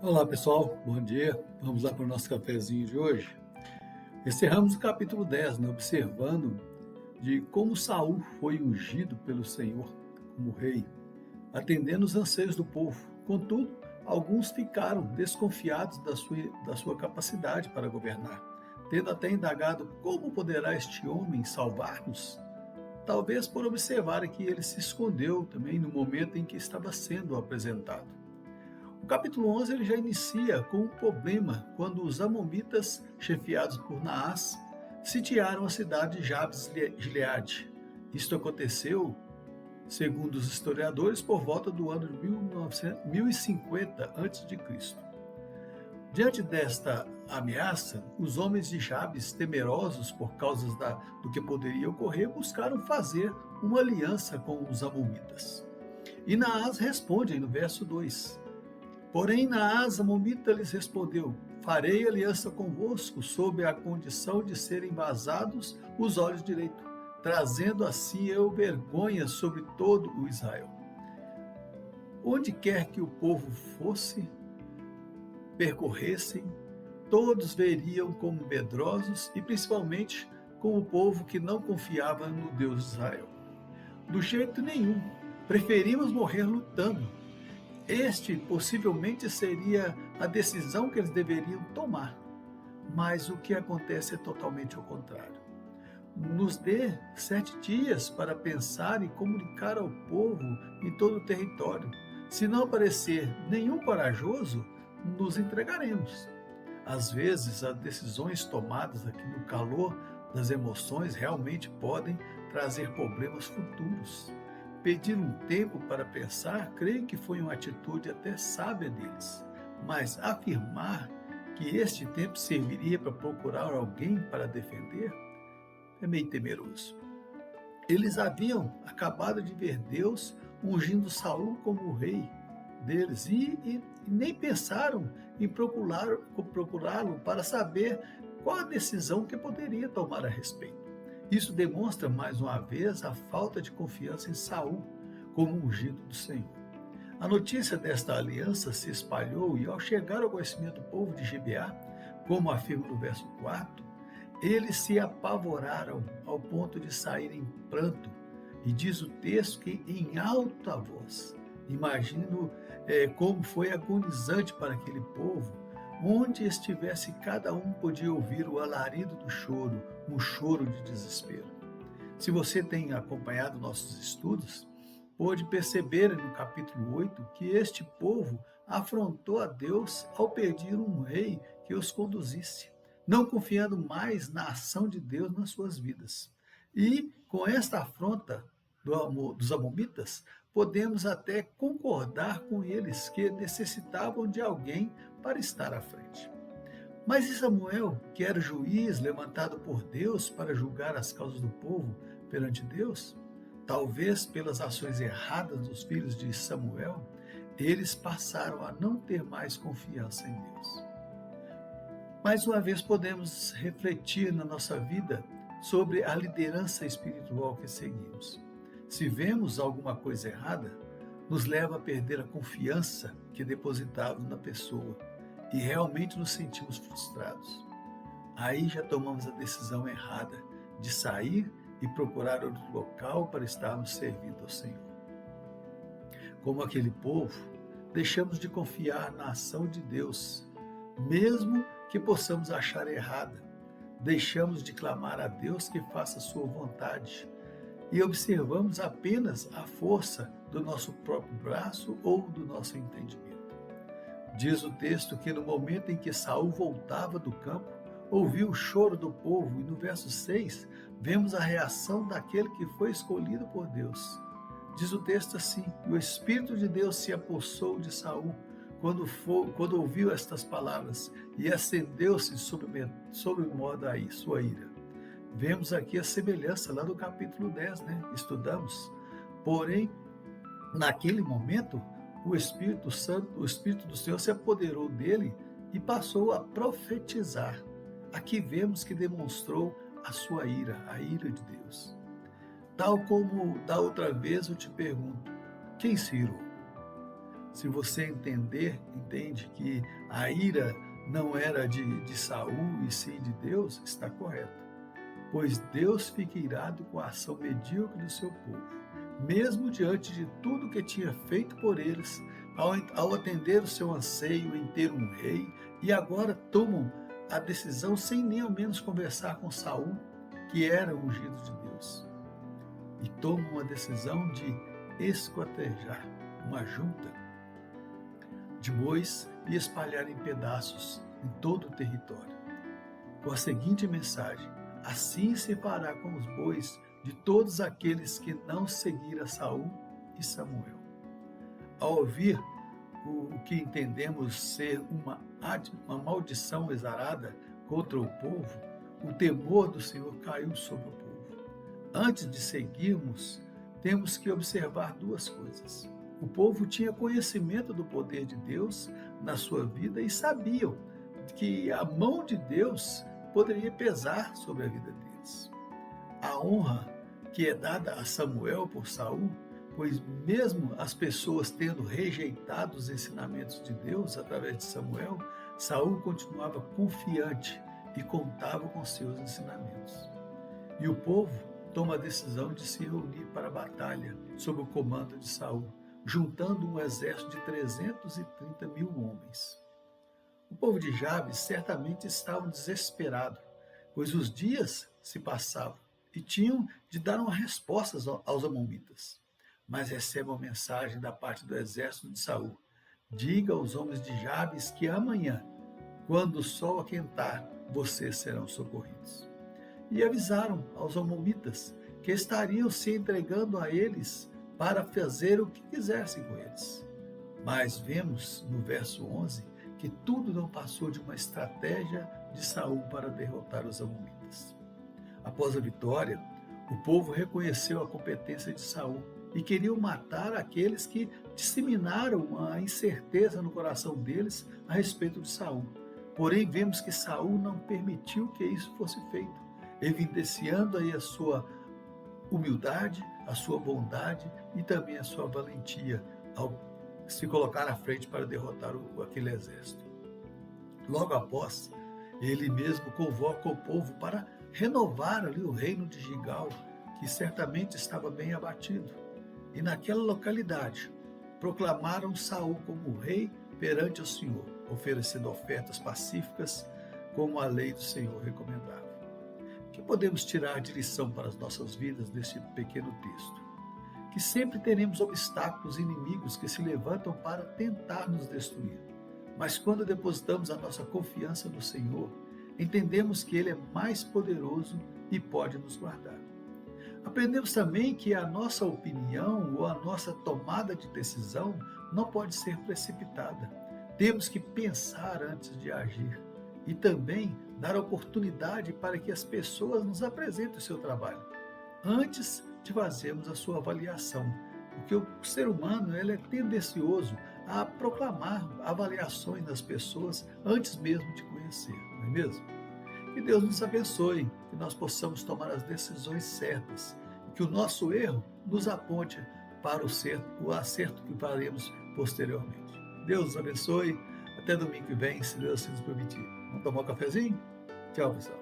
Olá pessoal, bom dia. Vamos lá para o nosso cafezinho de hoje. Encerramos o capítulo 10, né, observando de como Saul foi ungido pelo Senhor como rei, atendendo os anseios do povo. Contudo, alguns ficaram desconfiados da sua capacidade para governar, tendo até indagado como poderá este homem salvar-nos. Talvez por observarem que ele se escondeu também no momento em que estava sendo apresentado. O capítulo 11 ele já inicia com um problema quando os amonitas, chefiados por Naás, sitiaram a cidade de Jabes-Gileade. Isto aconteceu, segundo os historiadores, por volta do ano de 1050 a.C. Diante desta ameaça, os homens de Jabes, temerosos por causa do que poderia ocorrer, buscaram fazer uma aliança com os amonitas. E Naás responde no verso 2: Porém, Naás Ammonita lhes respondeu: Farei aliança convosco sob a condição de serem vazados os olhos direito, trazendo assim eu vergonha sobre todo o Israel. Onde quer que o povo fosse, percorressem, todos veriam como medrosos e principalmente com o povo que não confiava no Deus de Israel. Do jeito nenhum, preferimos morrer lutando. Este possivelmente seria a decisão que eles deveriam tomar, mas o que acontece é totalmente ao contrário. Nos dê 7 dias para pensar e comunicar ao povo em todo o território. Se não aparecer nenhum corajoso, nos entregaremos. Às vezes, as decisões tomadas aqui no calor das emoções realmente podem trazer problemas futuros. Pedir um tempo para pensar, creio que foi uma atitude até sábia deles, mas afirmar que este tempo serviria para procurar alguém para defender é meio temeroso. Eles haviam acabado de ver Deus ungindo Saul como rei deles e nem pensaram em procurá-lo para saber qual a decisão que poderia tomar a respeito. Isso demonstra mais uma vez a falta de confiança em Saul como ungido do Senhor. A notícia desta aliança se espalhou e ao chegar ao conhecimento do povo de Gibeá, como afirma no verso 4, eles se apavoraram ao ponto de sair em pranto. E diz o texto que em alta voz. Imagino como foi agonizante para aquele povo. Onde estivesse, cada um podia ouvir o alarido do choro, um choro de desespero. Se você tem acompanhado nossos estudos, pode perceber no capítulo 8 que este povo afrontou a Deus ao pedir um rei que os conduzisse, não confiando mais na ação de Deus nas suas vidas. E com esta afronta dos amonitas, podemos até concordar com eles que necessitavam de alguém para estar à frente. Mas e Samuel, que era juiz levantado por Deus para julgar as causas do povo perante Deus? Talvez pelas ações erradas dos filhos de Samuel, eles passaram a não ter mais confiança em Deus. Mais uma vez podemos refletir na nossa vida sobre a liderança espiritual que seguimos. Se vemos alguma coisa errada, nos leva a perder a confiança que depositávamos na pessoa e realmente nos sentimos frustrados. Aí já tomamos a decisão errada de sair e procurar outro local para estarmos servindo ao Senhor. Como aquele povo, deixamos de confiar na ação de Deus, mesmo que possamos achar errada. Deixamos de clamar a Deus que faça a sua vontade e observamos apenas a força do nosso próprio braço ou do nosso entendimento. Diz o texto que no momento em que Saul voltava do campo, ouviu o choro do povo e no verso 6 vemos a reação daquele que foi escolhido por Deus. Diz o texto assim: e o Espírito de Deus se apossou de Saul quando ouviu estas palavras e acendeu-se sobre modo a sua ira. Vemos aqui a semelhança lá no capítulo 10, né? Estudamos. Porém, naquele momento, o Espírito Santo, o Espírito do Senhor se apoderou dele e passou a profetizar. Aqui vemos que demonstrou a sua ira, a ira de Deus. Tal como da outra vez eu te pergunto, quem se irou? Se você entende que a ira não era de Saul e sim de Deus, está correto. Pois Deus fica irado com a ação medíocre do seu povo, mesmo diante de tudo que tinha feito por eles, ao atender o seu anseio em ter um rei, e agora tomam a decisão sem nem ao menos conversar com Saul, que era o ungido de Deus. E tomam a decisão de esquartejar uma junta de bois e espalhar em pedaços em todo o território, com a seguinte mensagem: assim se fará com os bois de todos aqueles que não seguiram Saul e Samuel. Ao ouvir o que entendemos ser uma maldição exarada contra o povo, o temor do Senhor caiu sobre o povo. Antes de seguirmos, temos que observar duas coisas. O povo tinha conhecimento do poder de Deus na sua vida e sabiam que a mão de Deus poderia pesar sobre a vida deles. A honra que é dada a Samuel por Saul, pois mesmo as pessoas tendo rejeitado os ensinamentos de Deus através de Samuel, Saul continuava confiante e contava com seus ensinamentos. E o povo toma a decisão de se reunir para a batalha sob o comando de Saul, juntando um exército de 330 mil homens. O povo de Jabes certamente estava desesperado, pois os dias se passavam e tinham de dar uma resposta aos amonitas. Mas recebe uma mensagem da parte do exército de Saul: diga aos homens de Jabes que amanhã, quando o sol aquentar, vocês serão socorridos. E avisaram aos amonitas que estariam se entregando a eles para fazer o que quisessem com eles. Mas vemos no verso 11 que tudo não passou de uma estratégia de Saul para derrotar os amonitas. Após a vitória, o povo reconheceu a competência de Saul e queriam matar aqueles que disseminaram a incerteza no coração deles a respeito de Saul. Porém, vemos que Saul não permitiu que isso fosse feito, evidenciando aí a sua humildade, a sua bondade e também a sua valentia ao se colocar na frente para derrotar aquele exército. Logo após, ele mesmo convoca o povo para renovar ali o reino de Gigal, que certamente estava bem abatido. E naquela localidade, proclamaram Saul como rei perante o Senhor, oferecendo ofertas pacíficas, como a lei do Senhor recomendava. O que podemos tirar de lição para as nossas vidas deste pequeno texto? Que sempre teremos obstáculos e inimigos que se levantam para tentar nos destruir. Mas quando depositamos a nossa confiança no Senhor, entendemos que Ele é mais poderoso e pode nos guardar. Aprendemos também que a nossa opinião ou a nossa tomada de decisão não pode ser precipitada. Temos que pensar antes de agir e também dar oportunidade para que as pessoas nos apresentem o seu trabalho, antes de fazermos a sua avaliação. Porque o ser humano ele é tendencioso a proclamar avaliações das pessoas antes mesmo de conhecer, não é mesmo? Que Deus nos abençoe, que nós possamos tomar as decisões certas e que o nosso erro nos aponte para o acerto que faremos posteriormente. Deus nos abençoe. Até domingo que vem, se Deus assim nos permitir. Vamos tomar um cafezinho? Tchau, pessoal.